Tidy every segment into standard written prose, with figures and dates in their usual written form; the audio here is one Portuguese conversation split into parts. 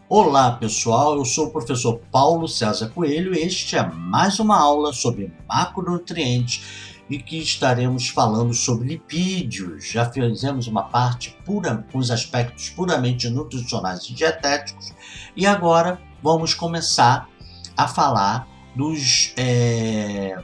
Olá pessoal, eu sou o professor Paulo César Coelho e este é mais uma aula sobre macronutrientes e que estaremos falando sobre lipídios. Já fizemos uma parte pura com os aspectos puramente nutricionais e dietéticos e agora vamos começar a falar dos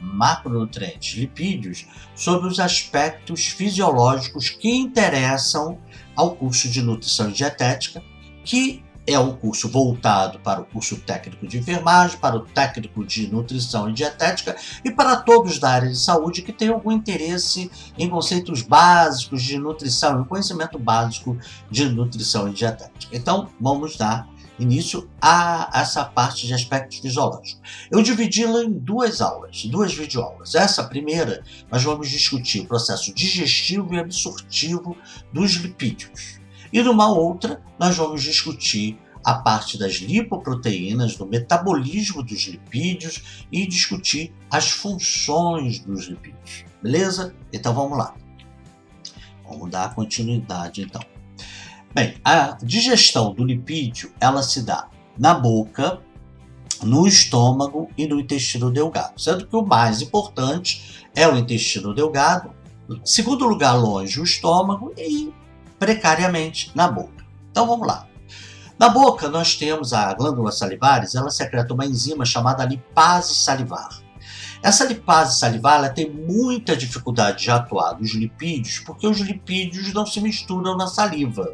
macronutrientes, lipídios, sobre os aspectos fisiológicos que interessam ao curso de nutrição e dietética, que é um curso voltado para o curso técnico de enfermagem, para o técnico de nutrição e dietética e para todos da área de saúde que têm algum interesse em conceitos básicos de nutrição, em conhecimento básico de nutrição e dietética. Então, vamos dar início a essa parte de aspectos fisiológicos. Eu dividi-la em duas aulas, duas videoaulas. Essa primeira, nós vamos discutir o processo digestivo e absortivo dos lipídios. E numa outra, nós vamos discutir a parte das lipoproteínas, do metabolismo dos lipídios e discutir as funções dos lipídios. Beleza? Então vamos lá. Vamos dar continuidade então. Bem, a digestão do lipídio, ela se dá na boca, no estômago e no intestino delgado, sendo que o mais importante é o intestino delgado, em segundo lugar longe o estômago e precariamente na boca. Então vamos lá. Na boca nós temos a glândula salivares, ela secreta uma enzima chamada lipase salivar. Essa lipase salivar ela tem muita dificuldade de atuar nos lipídios, porque os lipídios não se misturam na saliva,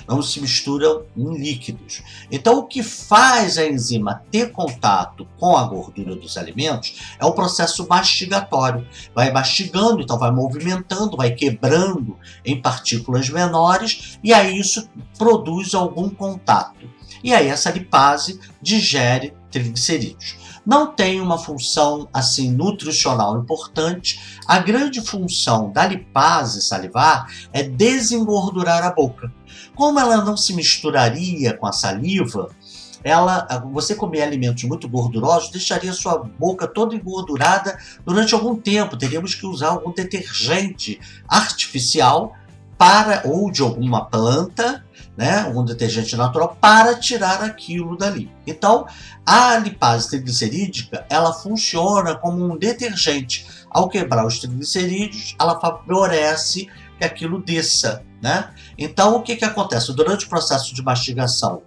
não se misturam em líquidos. Então, o que faz a enzima ter contato com a gordura dos alimentos é o processo mastigatório. Vai mastigando, então vai movimentando, vai quebrando em partículas menores, e aí isso produz algum contato. E aí essa lipase digere triglicerídeos. Não tem uma função assim nutricional importante. A grande função da lipase salivar é desengordurar a boca. Como ela não se misturaria com a saliva, você comer alimentos muito gordurosos deixaria sua boca toda engordurada durante algum tempo. Teríamos que usar algum detergente artificial ou de alguma planta, né, algum detergente natural, para tirar aquilo dali. Então, a lipase triglicerídica, ela funciona como um detergente. Ao quebrar os triglicerídeos, ela favorece que aquilo desça, né? Então, o que acontece? Durante o processo de mastigação,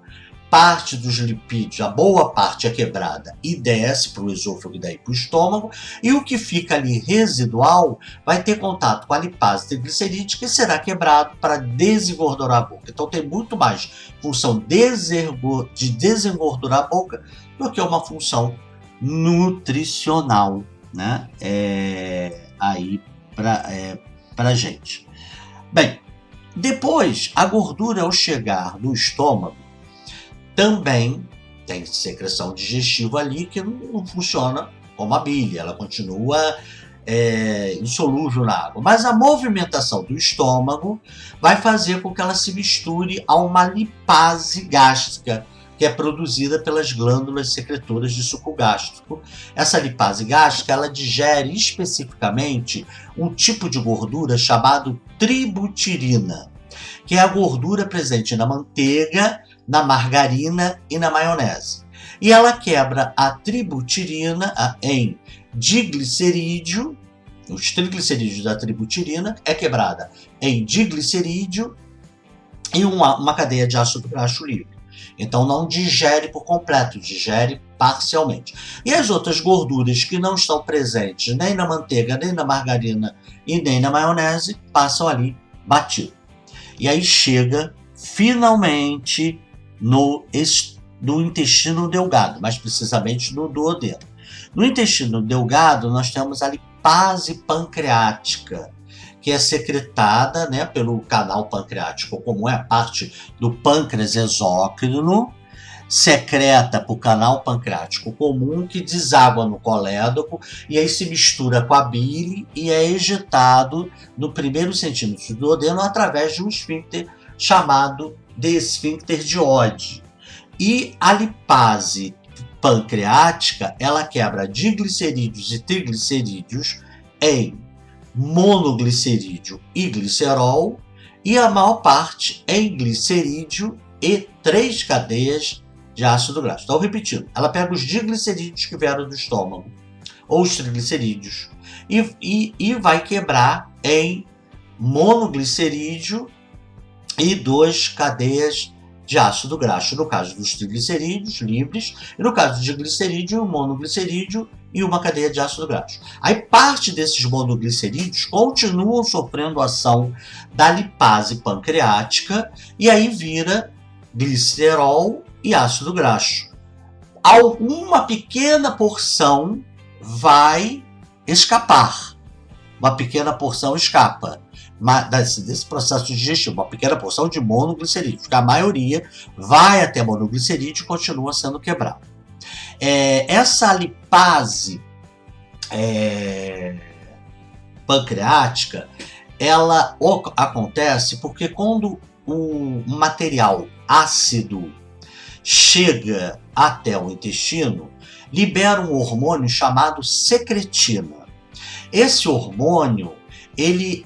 parte dos lipídios, a boa parte é quebrada e desce para o esôfago e daí para o estômago, e o que fica ali residual vai ter contato com a lipase triglicerídea e será quebrado para desengordurar a boca. Então tem muito mais função de desengordurar a boca do que uma função nutricional, né? Aí para gente. Bem, depois a gordura ao chegar no estômago também tem secreção digestiva ali que não funciona como a bile, ela continua insolúvel na água. Mas a movimentação do estômago vai fazer com que ela se misture a uma lipase gástrica, que é produzida pelas glândulas secretoras de suco gástrico. Essa lipase gástrica, ela digere especificamente um tipo de gordura chamado tributirina, que é a gordura presente na manteiga, na margarina e na maionese. E ela quebra a tributirina em diglicerídeo, os triglicerídeos da tributirina é quebrada em diglicerídeo e uma cadeia de ácido graxo líquido. Então não digere por completo, digere parcialmente. E as outras gorduras que não estão presentes nem na manteiga, nem na margarina e nem na maionese passam ali batido. E aí chega finalmente no intestino delgado, mais precisamente no duodeno. No intestino delgado nós temos a lipase pancreática, que é secretada, né, pelo canal pancreático comum, é a parte do pâncreas exócrino, secreta para o canal pancreático comum, que deságua no colédoco e aí se mistura com a bile e é ejetado no primeiro centímetro do duodeno através de um esfíncter chamado de esfíncter de Oddi. E a lipase pancreática, ela quebra diglicerídeos e triglicerídeos em monoglicerídeo e glicerol, e a maior parte em glicerídeo e 3 cadeias de ácido graxo. Então, repetindo, ela pega os diglicerídeos que vieram do estômago, ou os triglicerídeos, e vai quebrar em monoglicerídeo e 2 cadeias de ácido graxo, no caso dos triglicerídeos livres, e no caso de glicerídeo, monoglicerídeo e uma cadeia de ácido graxo. Aí parte desses monoglicerídeos continuam sofrendo ação da lipase pancreática e aí vira glicerol e ácido graxo. Alguma pequena porção vai escapar. Uma pequena porção escapa desse processo digestivo, uma pequena porção de monoglicerídeo, porque a maioria vai até monoglicerídeo e continua sendo quebrada. Essa lipase pancreática, ela acontece porque quando o material ácido chega até o intestino, libera um hormônio chamado secretina. Esse hormônio, ele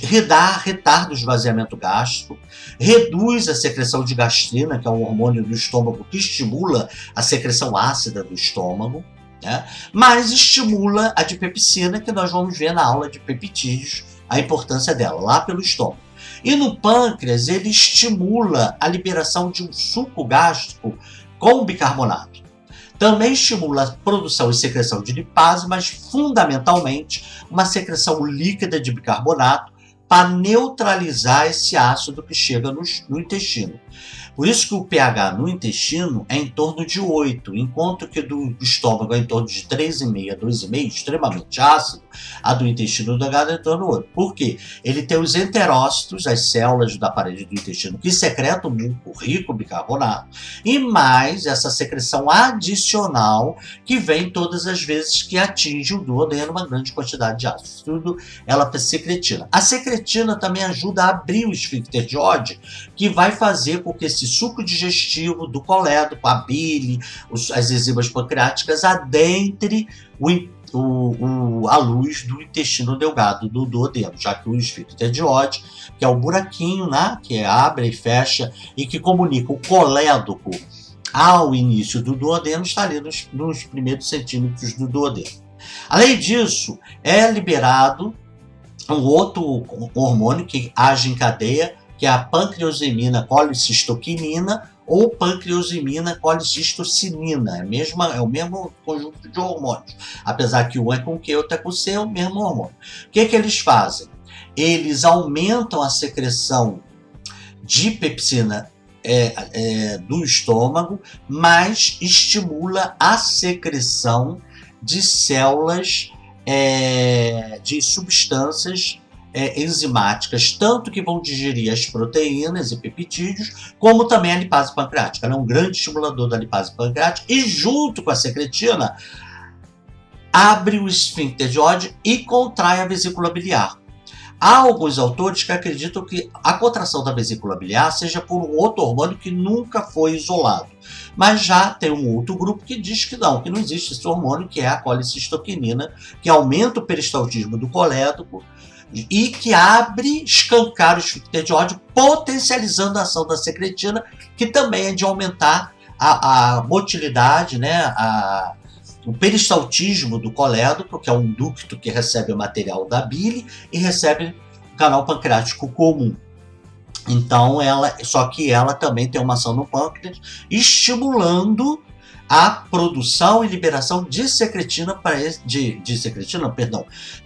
retarda o esvaziamento gástrico, reduz a secreção de gastrina, que é um hormônio do estômago que estimula a secreção ácida do estômago, né? Mas estimula a dipepsina, que nós vamos ver na aula de peptídeos, a importância dela, lá pelo estômago. E no pâncreas, ele estimula a liberação de um suco gástrico com bicarbonato. Também estimula a produção e secreção de lipase, mas fundamentalmente uma secreção líquida de bicarbonato para neutralizar esse ácido que chega no intestino. Por isso que o pH no intestino é em torno de 8, enquanto que do estômago é em torno de 3,5 a 2,5, extremamente ácido, a do intestino delgado é em torno de 8. Por quê? Ele tem os enterócitos, as células da parede do intestino, que secretam muco rico bicarbonato, e mais essa secreção adicional que vem todas as vezes que atinge o duodeno uma grande quantidade de ácido. Tudo ela secretina. A secretina também ajuda a abrir o esfíncter de Oddi, que vai fazer com que esse suco digestivo do colédoco, a bile, as enzimas pancreáticas adentre a luz do intestino delgado, do duodeno, já que o esfíncter de Oddi, que é o buraquinho, né, que abre e fecha e que comunica o colédoco ao início do duodeno, está ali nos primeiros centímetros do duodeno. Além disso, é liberado um outro hormônio que age em cadeia, que é a pancreosemina colicistoquinina ou pancreosemina colicistocinina. É o mesmo conjunto de hormônios. Apesar que um é com Q e outro é com C, é o mesmo hormônio. O que eles fazem? Eles aumentam a secreção de pepsina do estômago, mas estimula a secreção de células de substâncias enzimáticas, tanto que vão digerir as proteínas e peptídeos, como também a lipase pancreática. Ela é um grande estimulador da lipase pancreática e, junto com a secretina, abre o esfíncter de Oddi e contrai a vesícula biliar. Há alguns autores que acreditam que a contração da vesícula biliar seja por um outro hormônio que nunca foi isolado. Mas já tem um outro grupo que diz que não existe esse hormônio, que é a colicistoquinina, que aumenta o peristaltismo do colédoco e que escancara o esfíncter de Oddi, potencializando a ação da secretina, que também é de aumentar a motilidade, né, o peristaltismo do colédoco, que é um ducto que recebe o material da bile e recebe o canal pancreático comum. Então, só que ela também tem uma ação no pâncreas, estimulando a produção e liberação de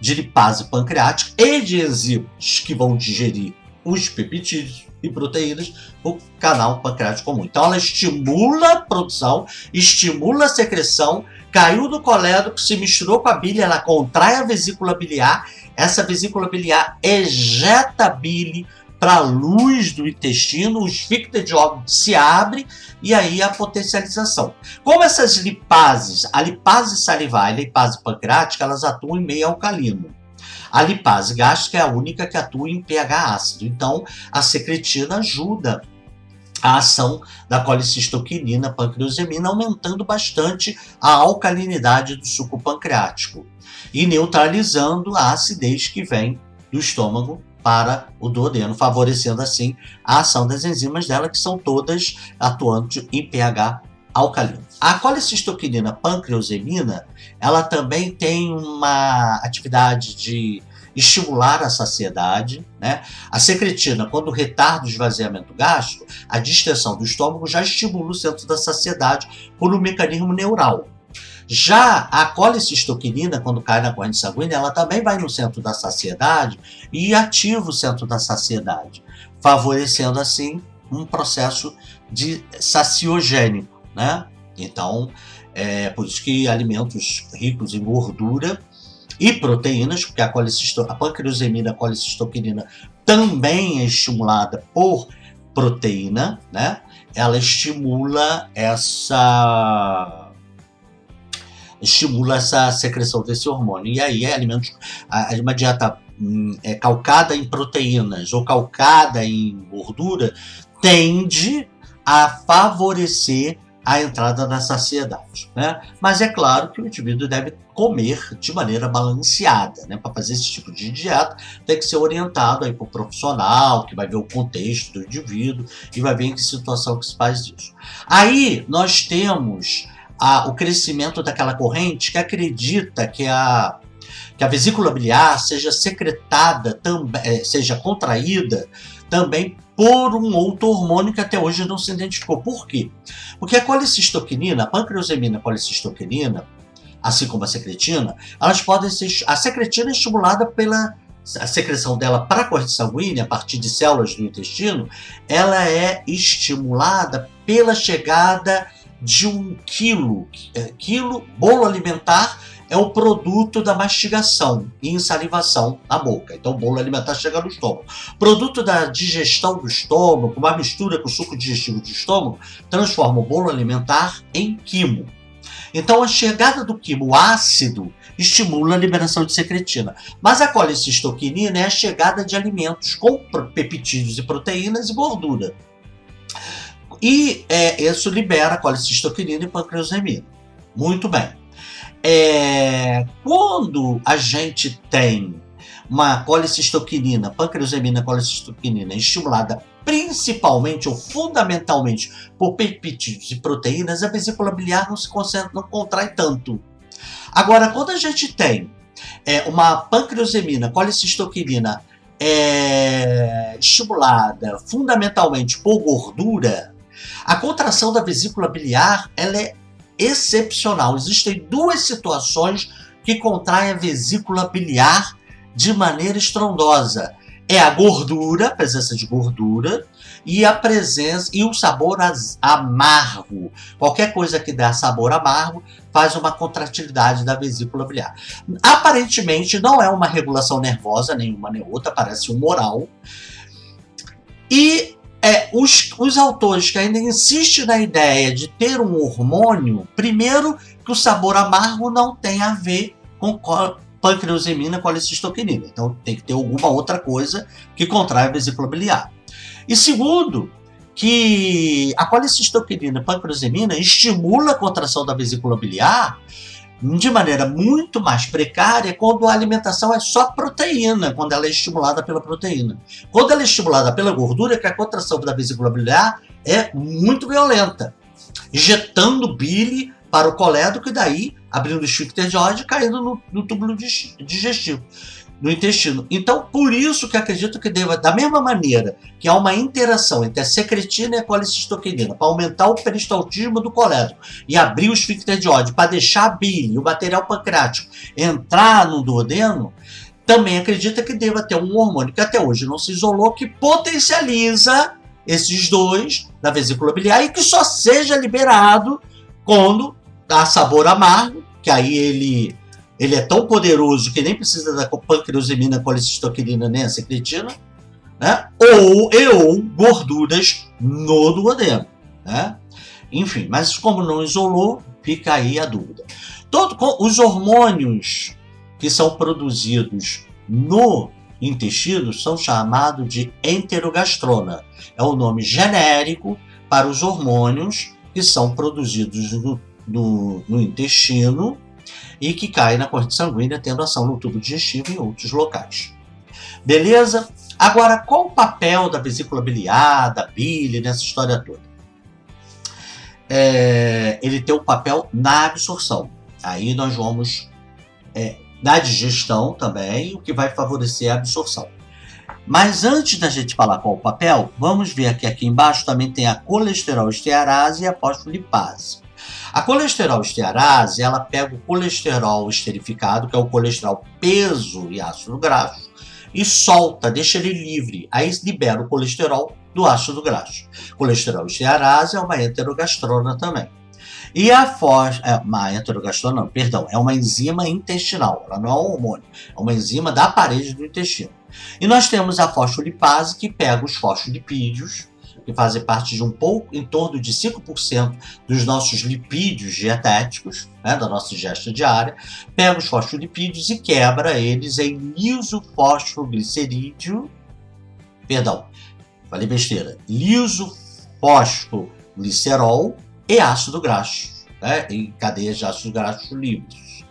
de lipase pancreática e de enzimas que vão digerir os peptídeos e proteínas no canal pancreático comum. Então, ela estimula a produção, estimula a secreção, caiu do colédoco, se misturou com a bile, ela contrai a vesícula biliar, essa vesícula biliar ejeta a bile para a luz do intestino, o esfíncter de Oddi se abre e aí a potencialização. Como essas lipases, a lipase salivar e a lipase pancreática, elas atuam em meio alcalino. A lipase gástrica é a única que atua em pH ácido. Então, a secretina ajuda a ação da colicistoquinina, pancreosemina, aumentando bastante a alcalinidade do suco pancreático e neutralizando a acidez que vem do estômago para o duodeno, favorecendo assim a ação das enzimas dela, que são todas atuando em pH alcalino. A colicistoquinina pancreosemina, ela também tem uma atividade de estimular a saciedade, né? A secretina, quando retarda o esvaziamento gástrico, a distensão do estômago já estimula o centro da saciedade por um mecanismo neural. Já a colicistoquinina, quando cai na corrente sanguínea, ela também vai no centro da saciedade e ativa o centro da saciedade, favorecendo assim um processo de saciogênico, né? Então, é por isso que alimentos ricos em gordura e proteínas, porque a pancreosemina, a colicistoquinina também é estimulada por proteína, né? Ela estimula essa secreção desse hormônio. E aí, uma dieta calcada em proteínas ou calcada em gordura tende a favorecer a entrada da saciedade, né? Mas é claro que o indivíduo deve comer de maneira balanceada, né? Para fazer esse tipo de dieta, tem que ser orientado aí por um profissional, que vai ver o contexto do indivíduo e vai ver em que situação que se faz isso. Aí nós temos o crescimento daquela corrente que acredita que a vesícula biliar seja secretada, seja contraída também por um outro hormônio que até hoje não se identificou. Por quê? Porque a colicistoquinina, a pancreosemina colicistoquinina, assim como a secretina, elas podem ser... A secretina é estimulada pela a secreção dela para a corrente sanguínea, a partir de células do intestino, ela é estimulada pela chegada de um quilo. Bolo alimentar é o produto da mastigação e insalivação na boca. Então, o bolo alimentar chega no estômago. Produto da digestão do estômago, uma mistura com o suco digestivo do estômago, transforma o bolo alimentar em quimo. Então, a chegada do quimo ácido estimula a liberação de secretina. Mas a colicistoquinina é a chegada de alimentos com peptídeos e proteínas e gordura. E isso libera a colicistoquinina e pancreosemina. Muito bem. Quando a gente tem uma colicistoquinina, pancreosemina, colicistoquinina estimulada principalmente ou fundamentalmente por peptídeos e proteínas, a vesícula biliar não contrai tanto. Agora, quando a gente tem uma pancreosemina, colicistoquinina estimulada fundamentalmente por gordura, a contração da vesícula biliar ela é excepcional. Existem duas situações que contraem a vesícula biliar de maneira estrondosa. É a gordura, a presença de gordura, e a presença e o sabor amargo. Qualquer coisa que dê sabor amargo faz uma contratilidade da vesícula biliar. Aparentemente não é uma regulação nervosa, nenhuma nem outra, parece humoral. E os autores que ainda insistem na ideia de ter um hormônio, primeiro que o sabor amargo não tem a ver com pancreosemina, colicistoquinina. Então tem que ter alguma outra coisa que contrai a vesícula biliar. E segundo, que a colicistoquinina e pancreosemina estimula a contração da vesícula biliar de maneira muito mais precária quando a alimentação é só proteína, quando ela é estimulada pela proteína. Quando ela é estimulada pela gordura, que a contração da vesícula biliar é muito violenta, injetando bile para o colédoco e daí abrindo o esfíncter de Oddi e caindo no túbulo digestivo, no intestino. Então, por isso que acredito que deva, da mesma maneira que há uma interação entre a secretina e a colicistoquinina para aumentar o peristaltismo do colédoco e abrir o esfíncter de Oddi para deixar a bile e o material pancreático entrar no duodeno, também acredita que deva ter um hormônio que até hoje não se isolou, que potencializa esses dois da vesícula biliar e que só seja liberado quando dá sabor amargo, que aí ele é tão poderoso que nem precisa da pancreosemina, colicistoquinina nem a secretina, né? ou gorduras no duodeno, né? Enfim, mas como não isolou, fica aí a dúvida. Os hormônios que são produzidos no intestino são chamados de enterogastrona. É o nome genérico para os hormônios que são produzidos no intestino e que caem na corrente sanguínea, tendo ação no tubo digestivo e em outros locais. Beleza? Agora, qual o papel da vesícula biliar, da bile, nessa história toda? ele tem um papel na absorção. Aí nós vamos na digestão também, o que vai favorecer a absorção. Mas antes da gente falar qual o papel, vamos ver que aqui embaixo também tem a colesterol-estearase e a fosfolipase. A colesterol-estearase, ela pega o colesterol esterificado, que é o colesterol peso e ácido graxo, e solta, deixa ele livre. Aí libera o colesterol do ácido graxo. Colesterol-estearase é uma enterogastrona também. E uma enterogastrona, não, perdão, é uma enzima intestinal, ela não é um hormônio, é uma enzima da parede do intestino. E nós temos a fosfolipase, que pega os fosfolipídios, que fazem parte de em torno de 5% dos nossos lipídios dietéticos, né, da nossa ingesta diária, pega os fosfolipídios e quebra eles em lisofosfoglicerídeo, perdão, falei besteira, lisofosfoglicerol e ácido graxo, né, em cadeias de ácidos graxos livres.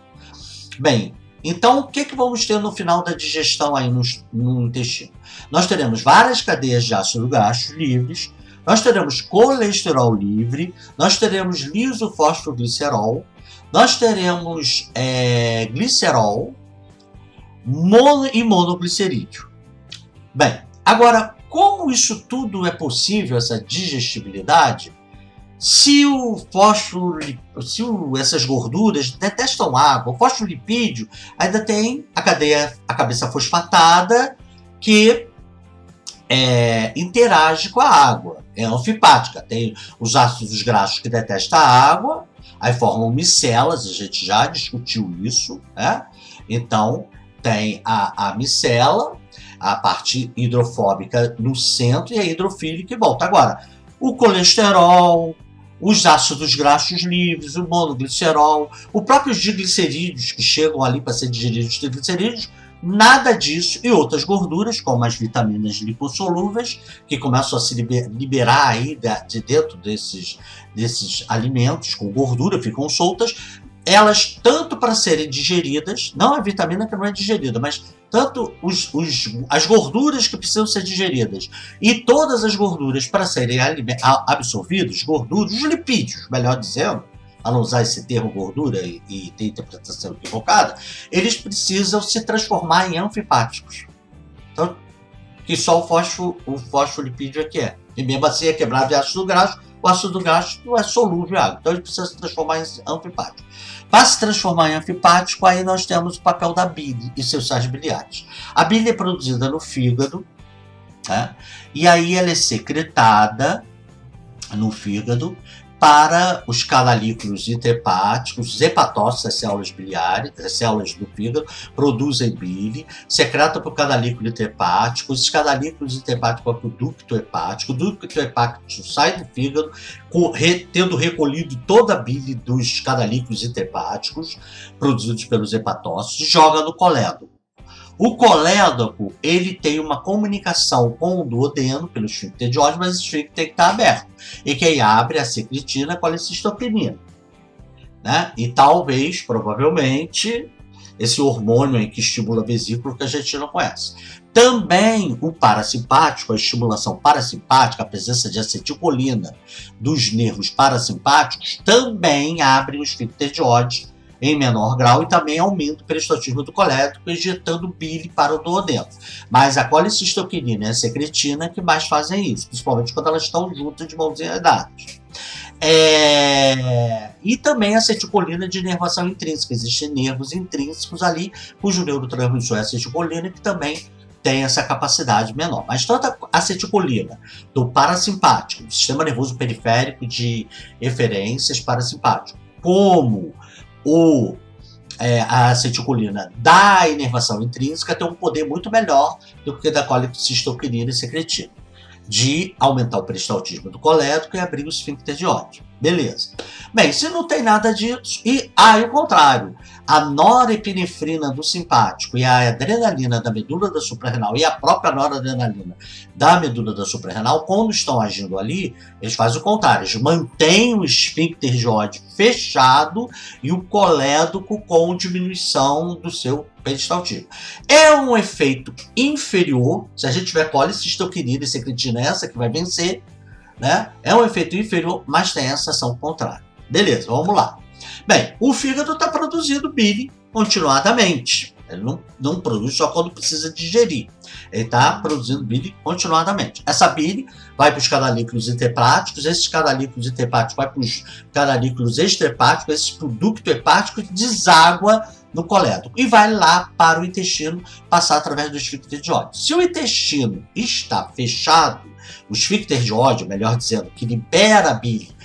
Bem, então, o que vamos ter no final da digestão aí no intestino? Nós teremos várias cadeias de ácido graxo livres, nós teremos colesterol livre, nós teremos lisofosfoglicerol, nós teremos glicerol e monoglicerídeo. Bem, agora, como isso tudo é possível, essa digestibilidade, se essas gorduras detestam água, o fosfolipídio ainda tem a cabeça fosfatada que interage com a água, é anfipática, tem os ácidos graxos que detestam a água, aí formam micelas, a gente já discutiu isso, né? Então tem a micela, a parte hidrofóbica no centro e a hidrofílica em volta. Agora, o colesterol, os ácidos graxos livres, o monoglicerol, os próprios diglicerídeos que chegam ali para ser digeridos de triglicerídeos, nada disso, e outras gorduras, como as vitaminas lipossolúveis, que começam a se liberar aí de dentro desses alimentos com gordura, ficam soltas, elas tanto para serem digeridas, não a vitamina que não é digerida, mas tanto as gorduras que precisam ser digeridas e todas as gorduras para serem absorvidas, os lipídios, melhor dizendo, a não usar esse termo gordura e ter interpretação equivocada, eles precisam se transformar em anfipáticos. Então, que só o fosfolipídio é que é. E mesmo assim é quebrado de ácido graxo, o ácido graxo não é solúvel em água, então ele precisa se transformar em anfipático. Para se transformar em anfipático, aí nós temos o papel da bile e seus sais biliares. A bile é produzida no fígado, né? E aí ela é secretada no fígado para os canalículos intrahepáticos, os hepatócitos, as células biliares, as células do fígado, produzem bile, secreta para o canalículo intrahepático, os canalículos intrahepáticos para o ducto hepático, o ducto hepático sai do fígado, tendo recolhido toda a bile dos canalículos intrahepáticos, produzidos pelos hepatócitos, joga no colédoco. O colédoco, ele tem uma comunicação com o duodeno pelo esfíncter de Oddi, mas esse esfíncter tem que estar aberto. E quem abre é a secretina com a colecistoquinina, né? E talvez, provavelmente, esse hormônio aí que estimula a vesícula que a gente não conhece. Também o parasimpático, a estimulação parasimpática, a presença de acetilcolina dos nervos parasimpáticos, também abre o esfíncter de Oddi em menor grau e também aumenta o peristaltismo do colédoco, injetando bile para o duodeno. Mas a colecistoquinina e a secretina que mais fazem isso, principalmente quando elas estão juntas de mãozinhas dadas. E também a acetilcolina de inervação intrínseca. Existem nervos intrínsecos ali, cujo neurotransmissor é a acetilcolina, que também tem essa capacidade menor. Mas tanto a acetilcolina do parasimpático, do sistema nervoso periférico de eferências parasimpático, como a acetilcolina da inervação intrínseca tem um poder muito melhor do que da colecistoquinina e secretina, de aumentar o peristaltismo do colédoco e abrir o esfíncter de Oddi. Beleza. Bem, se não tem nada disso, e o contrário, a norepinefrina do simpático e a adrenalina da medula da suprarrenal e a própria noradrenalina da medula da suprarrenal, quando estão agindo ali, eles fazem o contrário, eles mantêm o esfíncter de Oddi fechado e o colédoco com diminuição do seu peristaltismo. É um efeito inferior, se a gente tiver colecistoquinina e secretina, essa que vai vencer, né? É um efeito inferior, mas tem essa ação contrária. Beleza, vamos lá. Bem, o fígado está produzindo bile continuadamente. Ele não produz só quando precisa digerir. Ele está produzindo bile continuadamente. Essa bile vai para os canalículos interhepáticos, esses canalículos interhepáticos vai para os canalículos extrahepáticos, esse produto hepático deságua no colédoco e vai lá para o intestino passar através do esfíncter de Oddi. Se o intestino está fechado, o esfíncter de Oddi, melhor dizendo, que libera a bile,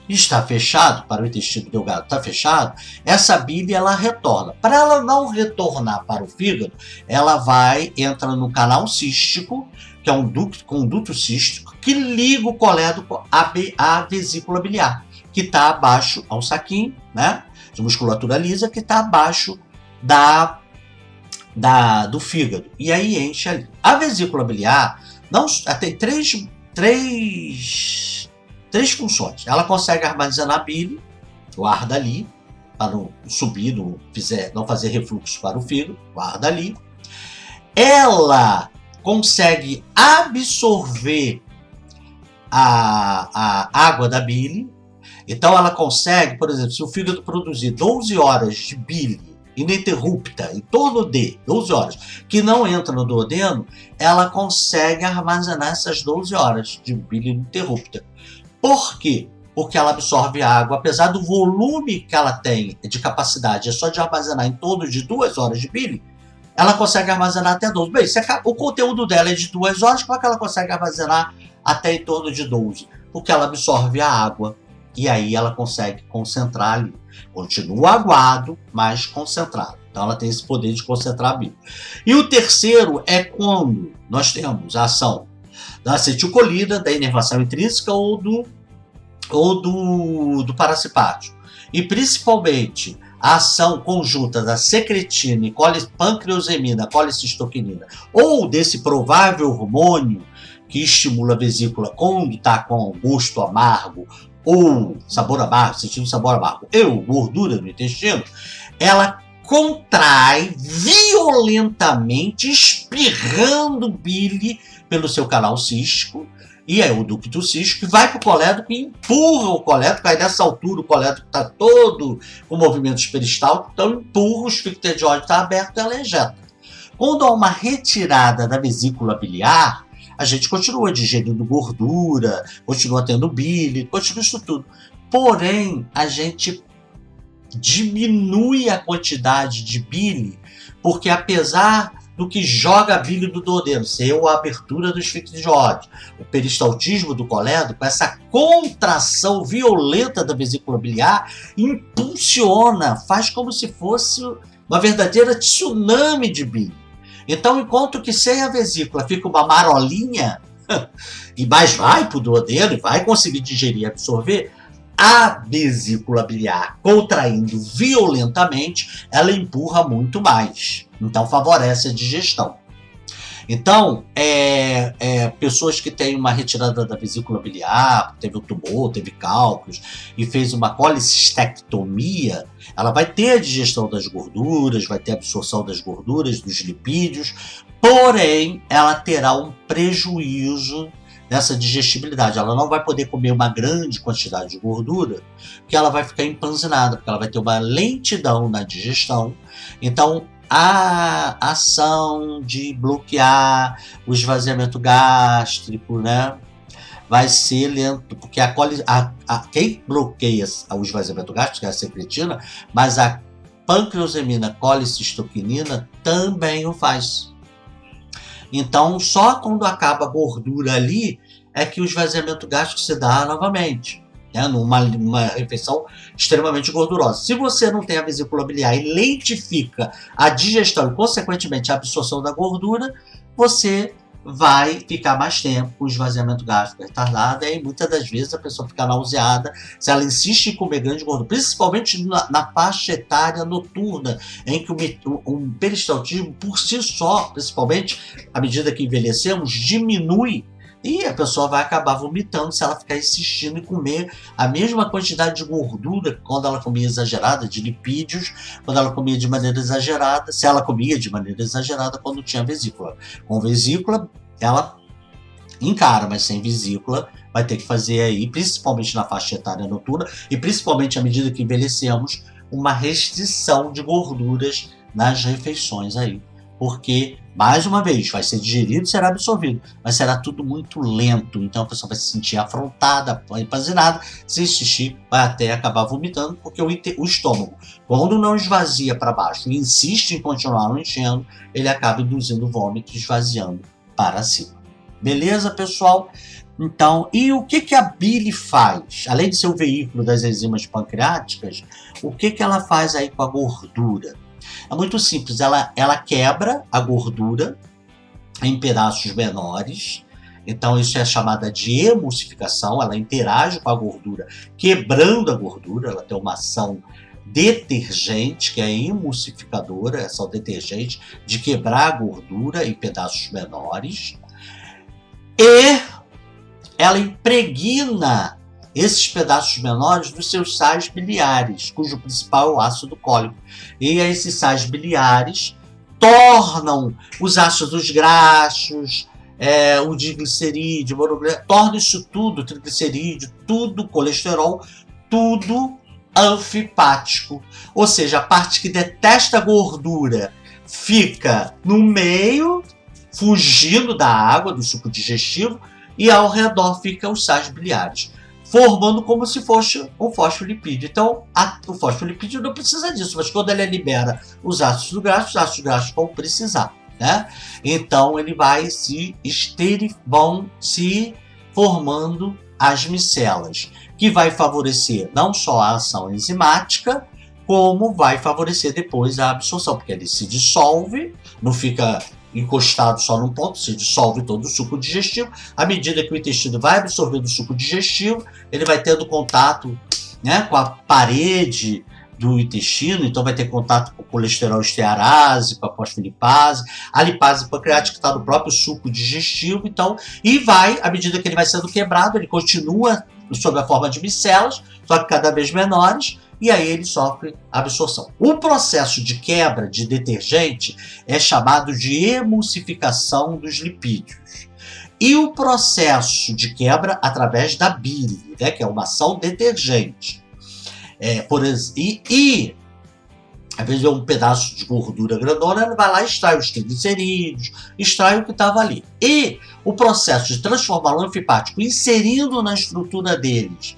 está fechado, para o intestino delgado está fechado, essa bile ela retorna. Para ela não retornar para o fígado, ela entra no canal cístico, que é um conduto cístico, que liga o colédoco à vesícula biliar, que está abaixo, ao saquinho, né, de musculatura lisa, que está abaixo do fígado. E aí enche ali. A vesícula biliar tem três funções. Ela consegue armazenar bile, guarda ali, para não subir, não fazer refluxo para o fígado, guarda ali. Ela consegue absorver a água da bile. Então ela consegue, por exemplo, se o fígado produzir 12 horas de bile ininterrupta, em torno de 12 horas, que não entra no duodeno, ela consegue armazenar essas 12 horas de bile ininterrupta. Por quê? Porque ela absorve água, apesar do volume que ela tem de capacidade, é só de armazenar em torno de 2 horas de bile, ela consegue armazenar até 12. Bem, o conteúdo dela é de 2 horas, como é que ela consegue armazenar até em torno de 12? Porque ela absorve a água e aí ela consegue concentrar ali. Continua aguado, mas concentrado. Então ela tem esse poder de concentrar a bile. E o terceiro é quando nós temos a ação da acetilcolina, da inervação intrínseca ou do parasimpático. E principalmente a ação conjunta da secretina e pancreosemina, colicistoquinina, ou desse provável hormônio que estimula a vesícula quando está com gosto amargo ou sabor amargo, sentindo sabor amargo, ou gordura no intestino, ela contrai violentamente, espirrando bile pelo seu canal cístico, e aí o ducto cístico vai para o colédoco e empurra o colédoco. Aí nessa altura o colédoco está todo com movimentos peristálticos, então empurra, o esfíncter de Oddi está aberto e ela ejeta. Quando há uma retirada da vesícula biliar, a gente continua digerindo gordura, continua tendo bile, continua isso tudo. Porém, a gente diminui a quantidade de bile, porque apesar do que joga a bile do duodeno ser a abertura do esfíncter de Oddi, o peristaltismo do colédoco, essa contração violenta da vesícula biliar impulsiona, faz como se fosse uma verdadeira tsunami de bile. Então, enquanto que sem a vesícula fica uma marolinha, e mais vai para o duodeno e vai conseguir digerir e absorver, a vesícula biliar contraindo violentamente, ela empurra muito mais. Então, favorece a digestão. Então, pessoas que têm uma retirada da vesícula biliar, teve um tumor, teve cálculos, e fez uma colicistectomia, ela vai ter a digestão das gorduras, vai ter a absorção das gorduras, dos lipídios, porém, ela terá um prejuízo nessa digestibilidade. Ela não vai poder comer uma grande quantidade de gordura, porque ela vai ficar empanzinada, porque ela vai ter uma lentidão na digestão. Então, a ação de bloquear o esvaziamento gástrico, né, vai ser lento, porque quem bloqueia o esvaziamento gástrico é a secretina, mas a pancreosemina, colicistoquinina também o faz. Então, só quando acaba a gordura ali é que o esvaziamento gástrico se dá novamente, né, numa refeição extremamente gordurosa. Se você não tem a vesícula biliar e lentifica a digestão e, consequentemente, a absorção da gordura, você vai ficar mais tempo com o esvaziamento gástrico retardado, e muitas das vezes a pessoa fica nauseada se ela insiste em comer grande gordura, principalmente na faixa etária noturna, em que o peristaltismo por si só, principalmente à medida que envelhecemos, diminui, e a pessoa vai acabar vomitando se ela ficar insistindo em comer a mesma quantidade de gordura quando ela comia exagerada, de lipídios, quando ela comia de maneira exagerada, se ela comia de maneira exagerada quando tinha vesícula. Com vesícula, ela encara, mas sem vesícula, vai ter que fazer aí, principalmente na faixa etária noturna, e principalmente à medida que envelhecemos, uma restrição de gorduras nas refeições aí. Porque, mais uma vez, vai ser digerido, será absorvido, mas será tudo muito lento. Então a pessoa vai se sentir afrontada, empanzinada, se xixi, vai até acabar vomitando, porque o estômago, quando não esvazia para baixo e insiste em continuar não enchendo, ele acaba induzindo o vômito, esvaziando para cima. Beleza, pessoal? Então, e o que a bile faz? Além de ser o veículo das enzimas pancreáticas, o que ela faz aí com a gordura? É muito simples, ela quebra a gordura em pedaços menores. Então isso é chamada de emulsificação, ela interage com a gordura, quebrando a gordura, ela tem uma ação detergente, que é emulsificadora, ação detergente de quebrar a gordura em pedaços menores. E ela impregna esses pedaços menores dos seus sais biliares, cujo principal é o ácido cólico. E esses sais biliares tornam os ácidos graxos, o diglicerídeo, tornam isso tudo, triglicerídeo, tudo, colesterol, tudo anfipático. Ou seja, a parte que detesta a gordura fica no meio, fugindo da água, do suco digestivo, e ao redor ficam os sais biliares, formando como se fosse um fosfolipídio. Então, o fosfolipídio não precisa disso, mas quando ele libera os ácidos graxos vão precisar, né? Então, ele vai vão se formando as micelas, que vai favorecer não só a ação enzimática, como vai favorecer depois a absorção, porque ele se dissolve, não fica encostado só num ponto, se dissolve todo o suco digestivo. À medida que o intestino vai absorvendo o suco digestivo, ele vai tendo contato, né, com a parede do intestino, então vai ter contato com o colesterol estearase, com a fosfolipase, a lipase pancreática que está no próprio suco digestivo, então, e vai, à medida que ele vai sendo quebrado, ele continua sob a forma de micelas, só que cada vez menores, e aí ele sofre absorção. O processo de quebra de detergente é chamado de emulsificação dos lipídios. E o processo de quebra através da bile, né, que é uma ação detergente. Às vezes é um pedaço de gordura grandona, ele vai lá e extrai os triglicerídeos, extrai o que estava ali. E o processo de transformar o anfipático, inserindo na estrutura deles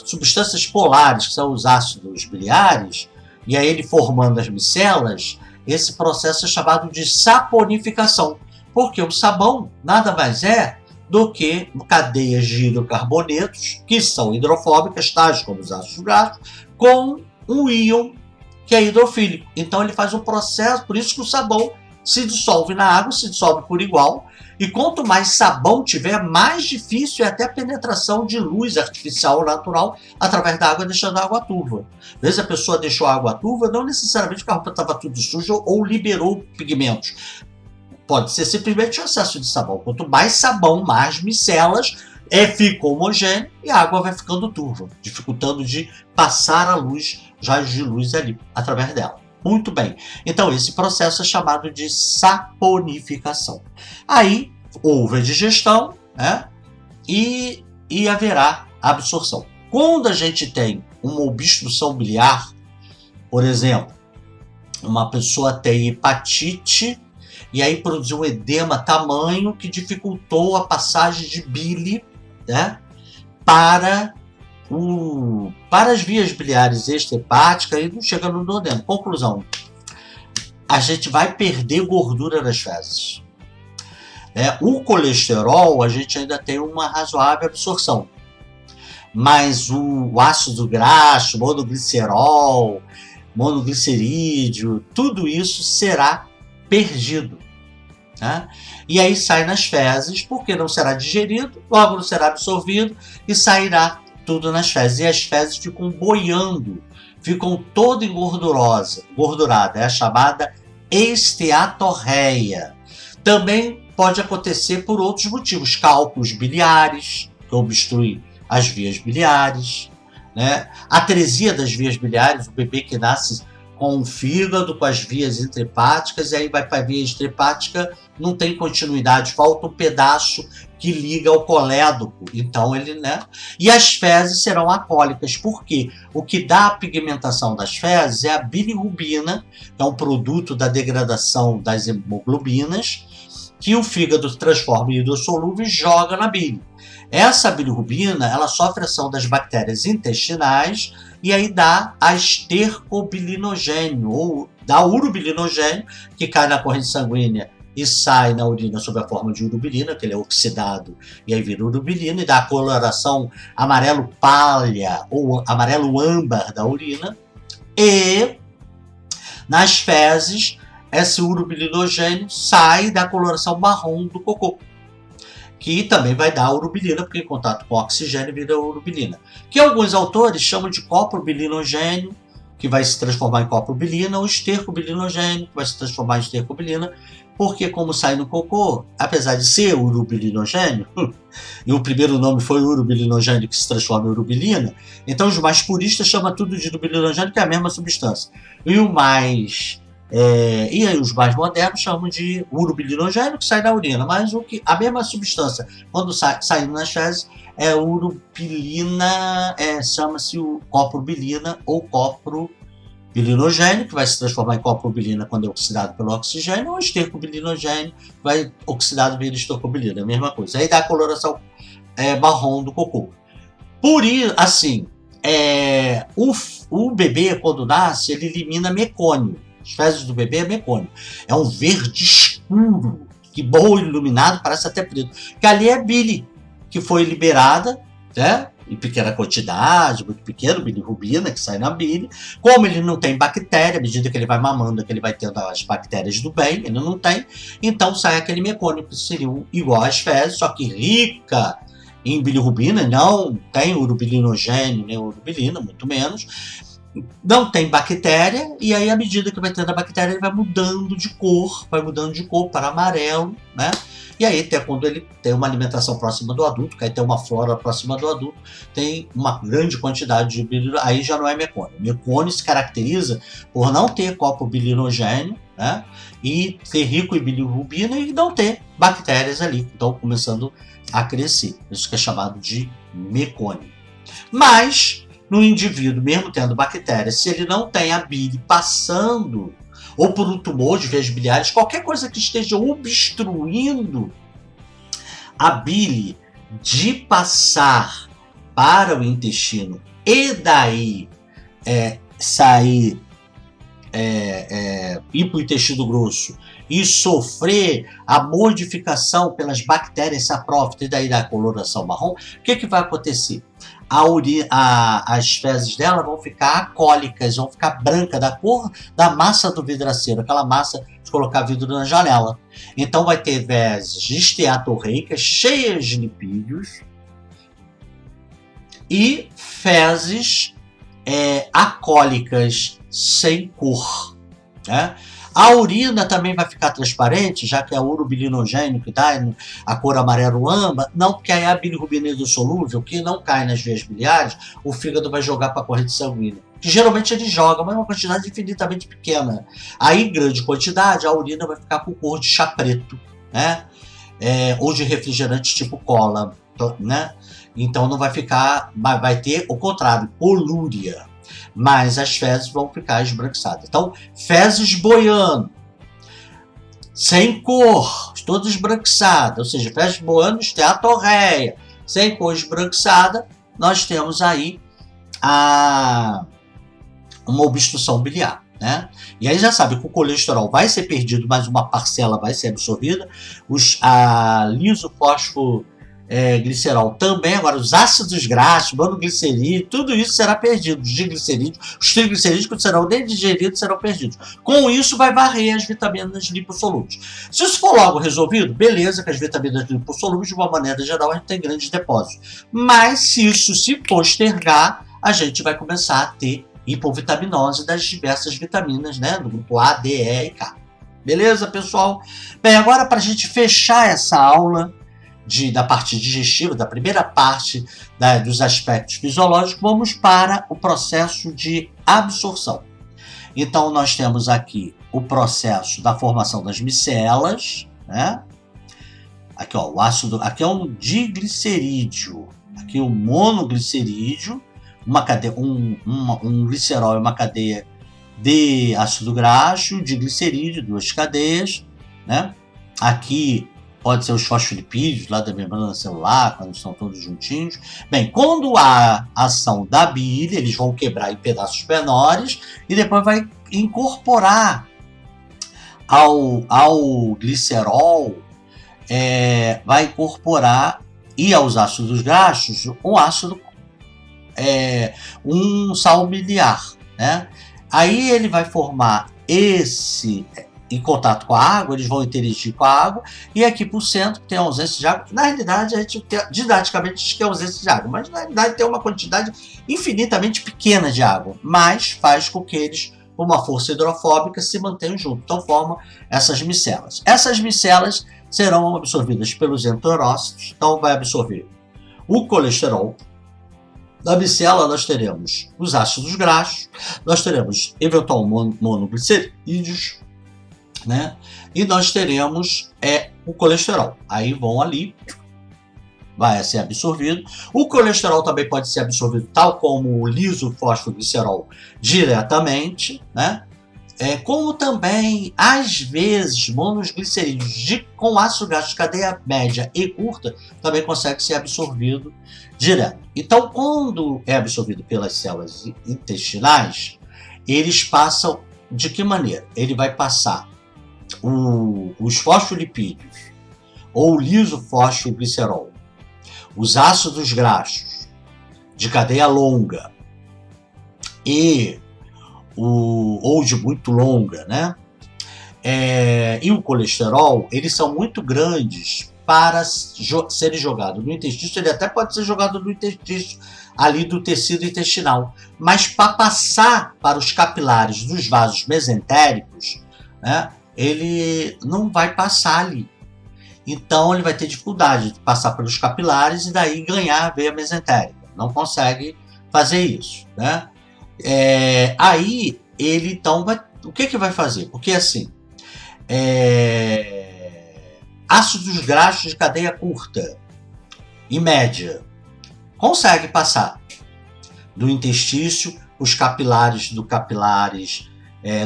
substâncias polares, que são os ácidos biliares, e aí ele formando as micelas, esse processo é chamado de saponificação, porque o sabão nada mais é do que cadeias de hidrocarbonetos, que são hidrofóbicas, tais como os ácidos graxos, com um íon que é hidrofílico. Então ele faz um processo, por isso que o sabão se dissolve na água, se dissolve por igual, e quanto mais sabão tiver, mais difícil é até a penetração de luz artificial ou natural através da água, deixando a água turva. Às vezes a pessoa deixou a água turva, não necessariamente porque a roupa estava tudo suja ou liberou pigmentos. Pode ser simplesmente o excesso de sabão. Quanto mais sabão, mais micelas, fica homogêneo e a água vai ficando turva, dificultando de passar a luz, raios de luz ali, através dela. Muito bem. Então, esse processo é chamado de saponificação. Aí, houve a digestão, né? E haverá absorção. Quando a gente tem uma obstrução biliar, por exemplo, uma pessoa tem hepatite e aí produziu um edema tamanho que dificultou a passagem de bile, né, para as vias biliares extrahepáticas e não chega no duodeno. Conclusão, a gente vai perder gordura nas fezes. O colesterol, a gente ainda tem uma razoável absorção, mas o ácido graxo, monoglicerol, monoglicerídeo, tudo isso será perdido, né? E aí sai nas fezes, porque não será digerido, logo não será absorvido e sairá tudo nas fezes. E as fezes ficam boiando, ficam toda engordurada, é a chamada esteatorreia. Também pode acontecer por outros motivos, cálculos biliares, que obstruem as vias biliares, né? Atresia das vias biliares, o bebê que nasce com o fígado, com as vias intrahepáticas, e aí vai para a via extrahepática, não tem continuidade, falta um pedaço que liga ao colédoco. Então ele, né? E as fezes serão alcoólicas, porque o que dá a pigmentação das fezes é a bilirrubina, que é um produto da degradação das hemoglobinas, que o fígado transforma em hidrossolúvel e joga na bile. Essa bilirrubina, ela sofre ação das bactérias intestinais e aí dá a estercobilinogênio, ou dá urobilinogênio, que cai na corrente sanguínea e sai na urina sob a forma de urobilina, que ele é oxidado e aí vira urobilina, e dá a coloração amarelo palha ou amarelo âmbar da urina. E nas fezes, esse urobilinogênio sai da coloração marrom do cocô, que também vai dar urobilina, porque em contato com oxigênio vira urobilina, que alguns autores chamam de coprobilinogênio, que vai se transformar em coprobilina, ou estercobilinogênio, que vai se transformar em estercobilina, porque como sai no cocô, apesar de ser urobilinogênio, e o primeiro nome foi urobilinogênio, que se transforma em urobilina, então os mais puristas chamam tudo de urobilinogênio, que é a mesma substância. E aí os mais modernos chamam de urobilinogênio, que sai da urina, mas a mesma substância, quando saindo nas fezes, é urobilina, chama-se coprobilina ou coprobilinogênio, que vai se transformar em coprobilina quando é oxidado pelo oxigênio, ou estercobilinogênio, vai oxidado via estercobilina, a mesma coisa. Aí dá a coloração marrom do cocô. Por isso, assim, o bebê, quando nasce, ele elimina mecônio. As fezes do bebê é mecônio. É um verde escuro, que bom iluminado, parece até preto. Que ali é bile, que foi liberada, né, em pequena quantidade, muito pequeno, bilirrubina, que sai na bile. Como ele não tem bactéria, à medida que ele vai mamando, que ele vai tendo as bactérias do bem, ele não tem, então sai aquele mecônio, que seria igual às fezes, só que rica em bilirrubina, não tem urobilinogênio, nem urobilina, muito menos. Não tem bactéria, e aí à medida que vai tendo a bactéria, ele vai mudando de cor para amarelo, né? E aí até quando ele tem uma alimentação próxima do adulto, que aí tem uma flora próxima do adulto, tem uma grande quantidade de bilirrubina, aí já não é mecônio. Mecônio se caracteriza por não ter coprobilinogênio, né? E ser rico em bilirrubina e não ter bactérias ali que estão começando a crescer. Isso que é chamado de mecônio. Mas no indivíduo, mesmo tendo bactérias, se ele não tem a bile passando, ou por um tumor de vias biliares, qualquer coisa que esteja obstruindo a bile de passar para o intestino e daí sair, ir para o intestino grosso e sofrer a modificação pelas bactérias saprófitas e daí da coloração marrom, o que vai acontecer? As fezes dela vão ficar alcoólicas, vão ficar brancas, da cor da massa do vidraceiro, aquela massa de colocar vidro na janela. Então vai ter fezes esteatorreicas, cheias de lipídios, e fezes alcoólicas, sem cor, né? A urina também vai ficar transparente, já que é urobilinogênio que dá a cor amarelo âmbar. Não, porque aí a bilirrubina hidrossolúvel, que não cai nas vias biliares, o fígado vai jogar para a corrente sanguínea. Que geralmente ele joga, mas é uma quantidade infinitamente pequena. Aí, em grande quantidade, a urina vai ficar com cor de chá preto, né? Ou de refrigerante tipo cola, né? Então não vai ficar, vai ter o contrário, polúria. Mas as fezes vão ficar esbranquiçadas. Então, fezes boiando, sem cor, toda esbranquiçada, ou seja, fezes boiando, esteatorreia, sem cor, esbranquiçada, nós temos aí uma obstrução biliar, né? E aí já sabe que o colesterol vai ser perdido, mas uma parcela vai ser absorvida, a lisofosfo glicerol também. Agora os ácidos graxos, monoglicerídeo, tudo isso será perdido. Os diglicerídeos, os triglicerídeos que serão nem digeridos serão perdidos. Com isso vai varrer as vitaminas lipossolúveis. Se isso for logo resolvido, beleza, que as vitaminas lipossolúveis de uma maneira geral a gente tem grandes depósitos. Mas se isso se postergar, a gente vai começar a ter hipovitaminose das diversas vitaminas, né, do grupo A, D, E e K. Beleza, pessoal? Bem, agora para a gente fechar essa aula da parte digestiva, da primeira parte dos aspectos fisiológicos, vamos para o processo de absorção. Então, nós temos aqui o processo da formação das micelas, né? Aqui, ó, o ácido, aqui é um diglicerídeo, aqui o monoglicerídeo, uma cadeia, um glicerol é uma cadeia de ácido graxo, diglicerídeo, 2 cadeias, né? Aqui pode ser os fosfolipídios lá da membrana celular, quando estão todos juntinhos. Bem, quando há ação da bile, eles vão quebrar em pedaços menores e depois vai incorporar ao glicerol, vai incorporar, e aos ácidos graxos, um sal miliar, né? Aí ele vai formar em contato com a água, eles vão interagir com a água, e aqui por centro tem ausência de água. Na realidade, a gente didaticamente diz que é ausência de água, mas na realidade tem uma quantidade infinitamente pequena de água, mas faz com que eles, por uma força hidrofóbica, se mantenham juntos. Então formam essas micelas. Essas micelas serão absorvidas pelos enterócitos, então vai absorver o colesterol. Na micela nós teremos os ácidos graxos, nós teremos eventual monoglicerídeos, né? E nós teremos o colesterol. Aí vão ali, vai ser absorvido. O colesterol também pode ser absorvido, tal como o lisofosfoglicerol, diretamente, né? Como também, às vezes, monoglicerídeos com ácido graxo de cadeia média e curta também consegue ser absorvido direto. Então, quando é absorvido pelas células intestinais, eles passam de que maneira? Ele vai passar os fosfolipídios ou o lisofosfoglicerol, os ácidos graxos de cadeia longa ou de muito longa, né? E o colesterol, eles são muito grandes para serem jogados no intestino. Ele até pode ser jogado no intestino, ali do tecido intestinal, mas para passar para os capilares dos vasos mesentéricos, né, ele não vai passar ali. Então ele vai ter dificuldade de passar pelos capilares e daí ganhar a veia mesentérica. Não consegue fazer isso, né? Aí ele então o que vai fazer? Porque assim, ácidos graxos de cadeia curta e média consegue passar do intestício, os capilares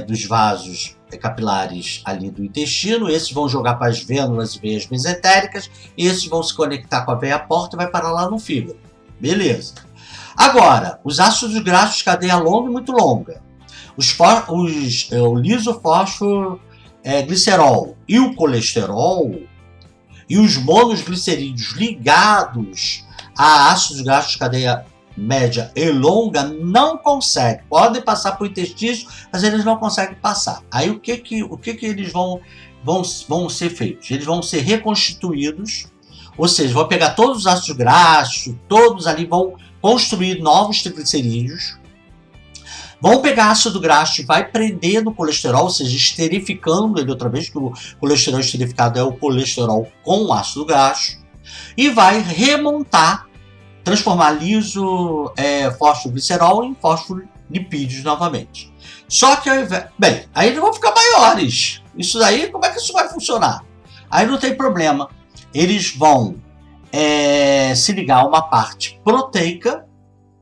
dos vasos capilares ali do intestino. Esses vão jogar para as vênulas e veias mesentéricas, e esses vão se conectar com a veia porta e vai parar lá no fígado. Beleza. Agora, os ácidos graxos de cadeia longa e muito longa, o lisofosfoglicerol e o colesterol e os monoglicerídeos ligados a ácidos graxos de cadeia média e longa não conseguem. Podem passar para o intestino, mas eles não conseguem passar. Aí o que eles vão ser feitos? Eles vão ser reconstituídos, ou seja, vão pegar todos os ácidos graxos, todos ali, vão construir novos triglicerídeos, vão pegar ácido graxo e vai prender no colesterol, ou seja, esterificando ele outra vez, que o colesterol esterificado é o colesterol com ácido graxo, e vai remontar, transformar fosfoglicerol em fosfolipídios novamente. Só que, aí eles vão ficar maiores. Isso daí, como é que isso vai funcionar? Aí não tem problema. Eles vão se ligar a uma parte proteica,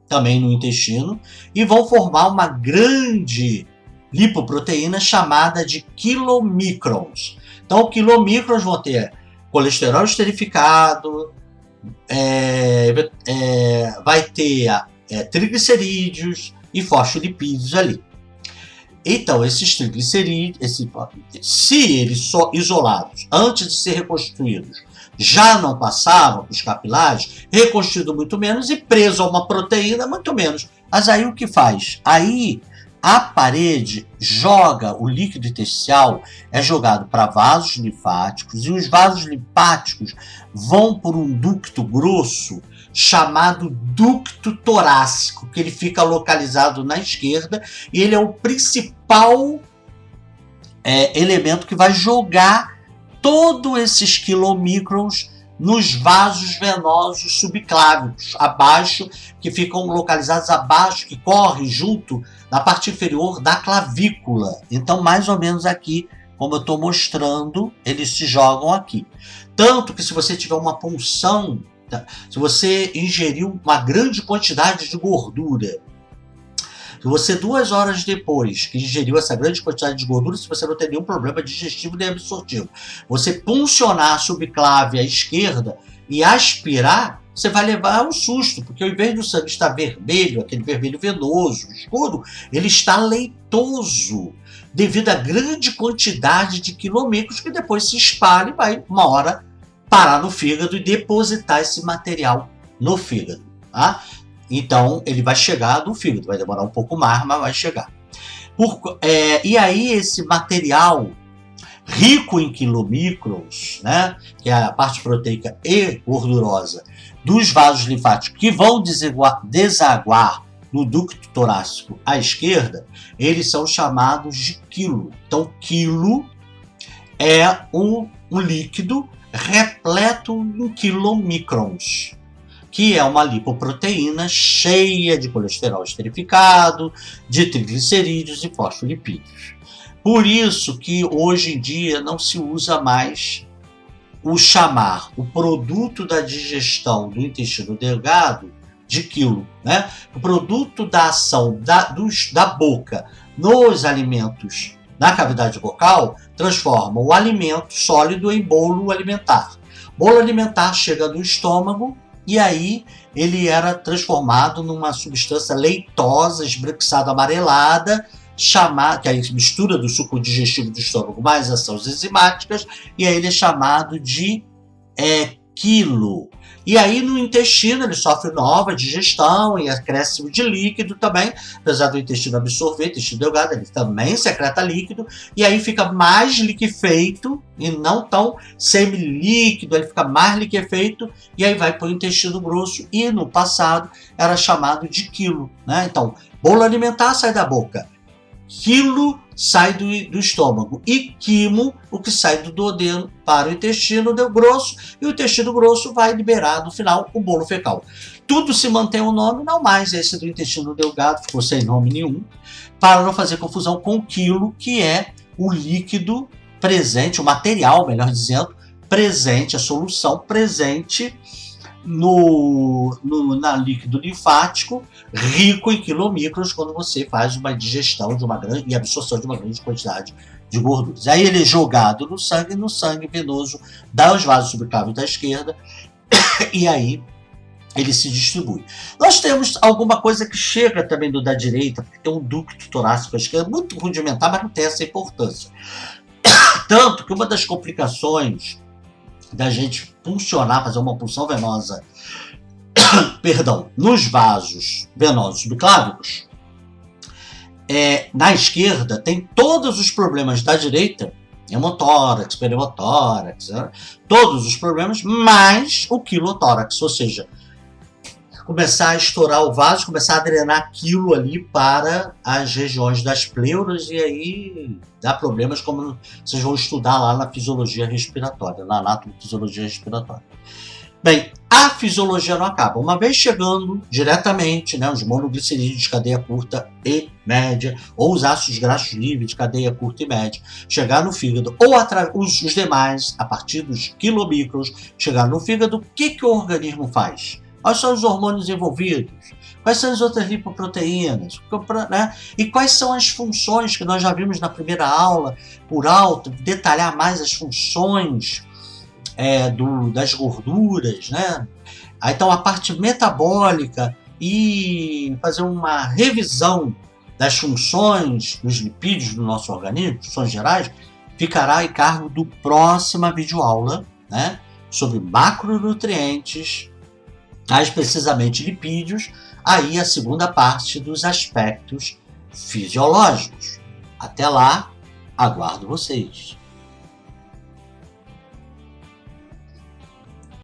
também no intestino, e vão formar uma grande lipoproteína chamada de quilomicrons. Então, quilomicrons vão ter colesterol esterificado, vai ter triglicerídeos e fosfolipídios ali. Então, esses triglicerídeos, se eles isolados, antes de ser reconstruídos, já não passavam para os capilares, reconstruído muito menos e preso a uma proteína muito menos. Mas aí o que faz? Aí a parede joga o líquido intersticial, é jogado para vasos linfáticos, e os vasos linfáticos vão por um ducto grosso chamado ducto torácico, que ele fica localizado na esquerda, e ele é o principal elemento que vai jogar todos esses quilomicrons nos vasos venosos subclávicos, abaixo, que ficam localizados abaixo, que correm junto na parte inferior da clavícula. Então, mais ou menos aqui, como eu estou mostrando, eles se jogam aqui. Tanto que se você tiver uma punção, se você ingeriu uma grande quantidade de gordura, se você 2 horas depois que ingeriu essa grande quantidade de gordura, se você não tem nenhum problema digestivo nem absortivo, você puncionar a subclave à esquerda e aspirar, você vai levar um susto, porque ao invés do sangue estar vermelho, aquele vermelho venoso, escuro, ele está leitoso, devido à grande quantidade de quilomicros que depois se espalha e vai, uma hora, parar no fígado e depositar esse material no fígado, tá? Então, ele vai chegar no fígado, vai demorar um pouco mais, mas vai chegar. E aí, esse material rico em quilomicrons, né, que é a parte proteica e gordurosa dos vasos linfáticos, que vão desaguar no ducto torácico à esquerda, eles são chamados de quilo. Então, quilo é um líquido repleto em quilomicrons, que é uma lipoproteína cheia de colesterol esterificado, de triglicerídeos e fosfolipídios. Por isso que hoje em dia não se usa mais chamar o produto da digestão do intestino delgado de quilo, né? O produto da ação da boca nos alimentos na cavidade bucal transforma o alimento sólido em bolo alimentar. Bolo alimentar chega no estômago e aí ele era transformado numa substância leitosa, esbranquiçada, amarelada, que aí mistura do suco digestivo do estômago mais ações enzimáticas, e aí ele é chamado de quilo. E aí no intestino ele sofre nova digestão e acréscimo de líquido também, apesar do intestino absorver, intestino delgado, ele também secreta líquido, e aí fica mais liquefeito e não tão semilíquido, ele fica mais liquefeito, e aí vai para o intestino grosso, e no passado era chamado de quilo, né? Então, bolo alimentar sai da boca, quilo sai do estômago e quimo, o que sai do duodeno para o intestino grosso, e o intestino grosso vai liberar no final o bolo fecal. Tudo se mantém o nome, não mais esse do intestino delgado, ficou sem nome nenhum, para não fazer confusão com o quilo, que é o líquido presente, o material, melhor dizendo, presente, a solução presente na líquido linfático, rico em quilomicrons, quando você faz uma digestão e absorção de uma grande quantidade de gorduras. Aí ele é jogado no sangue venoso dos vasos subclávicos da esquerda, e aí ele se distribui. Nós temos alguma coisa que chega também da direita, porque tem um ducto torácico à esquerda, muito rudimentar, mas não tem essa importância. Tanto que uma das complicações da gente fazer uma punção venosa, nos vasos venosos subclávicos, na esquerda tem todos os problemas da direita, hemotórax, pneumotórax, né? Todos os problemas, mais o quilotórax, ou seja, começar a estourar o vaso, começar a drenar aquilo ali para as regiões das pleuras, e aí dá problemas, como vocês vão estudar lá na fisiologia respiratória, na anatomofisiologia respiratória. Bem, a fisiologia não acaba. Uma vez chegando diretamente, né, os monoglicerídeos de cadeia curta e média, ou os ácidos graxos livres de cadeia curta e média, chegar no fígado, ou os demais, a partir dos quilomicrons, chegar no fígado, o que o organismo faz? Quais são os hormônios envolvidos? Quais são as outras lipoproteínas? Né? E quais são as funções que nós já vimos na primeira aula, por alto, detalhar mais as funções das gorduras, né? Então, a parte metabólica e fazer uma revisão das funções dos lipídios do nosso organismo, funções gerais, ficará em cargo do próxima videoaula, né? Sobre macronutrientes, mais precisamente lipídios, aí a segunda parte dos aspectos fisiológicos. Até lá, aguardo vocês.